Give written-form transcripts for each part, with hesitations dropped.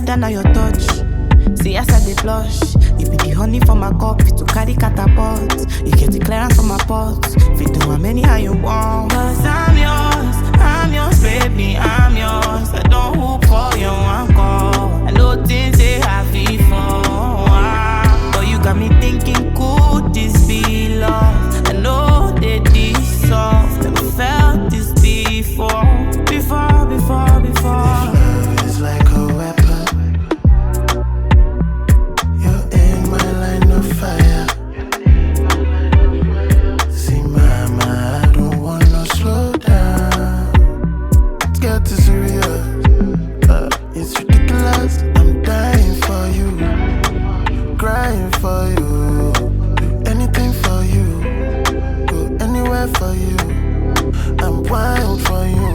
weather now your touch. See as I dey blush. You be the honey for my cup, fit to carry catapult. You get the clearance from my pot. Fit do how many how you want. Cause I'm yours, baby, I'm yours. I don't hope for your anchor. I know things they have before. But you got me thinking, could this be love? I know that this soft. Never felt this before. Love is like a weapon. You're in my line of fire. See, mama, I don't wanna slow down. Let's get this serious. It's ridiculous. I'm dying for you, crying for you, do anything for you, go anywhere for you. I'm wild for you.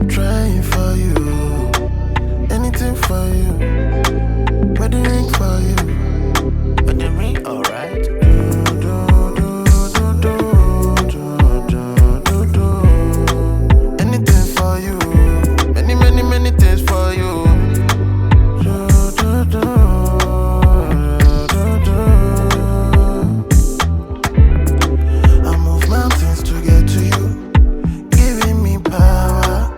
Trying for you, anything for you, wedding ring for you, wedding ring, alright. Anything for you, many things for you. I move mountains to get to you, giving me power.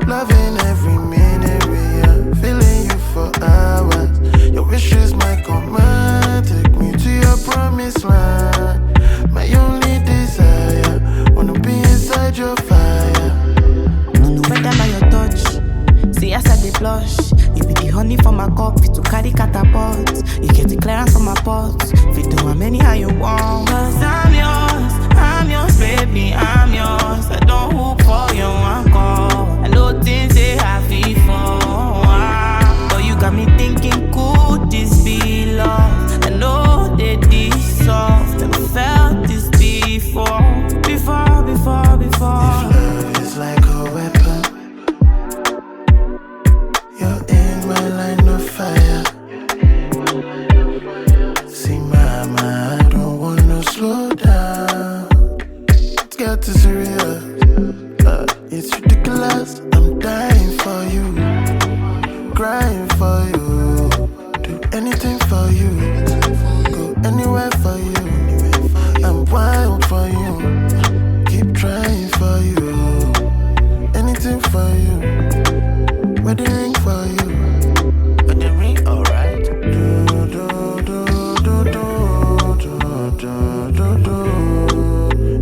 Loving every minute we are, feeling you for hours. Your wish is my command, take me to your promised land. My only desire, wanna be inside your fire. The weather now your touch. See as I dey blush. You be the honey for my cup, fit to carry catapult. You get the clearance from my pot. Fit do how many how you want. Cause I'm yours, baby, I'm yours. I don't hope for your anchor. I know things they have before. But you got me thinking, could this be love? I know that this soft. Never felt this before. If love is like a weapon, you're in my line of fire. See, mama, I don't wanna slow down. Let's get this serious. It's ridiculous. I'm dying for you, crying for you, do anything for you, go anywhere for you. I'm wild for you. Keep trying for you, anything for you, wedding ring for you, wedding ring, alright.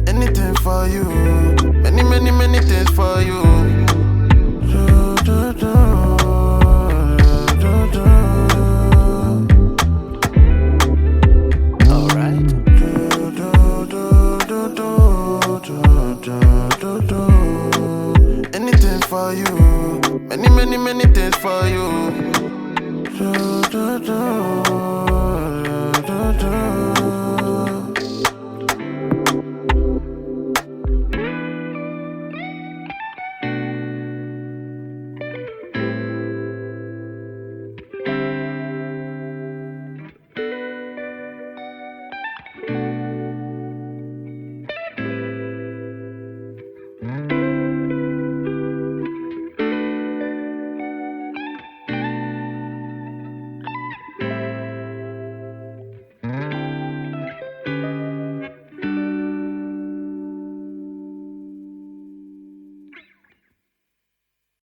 Anything for you, many things for you. Alright. Anything for you, many things for you.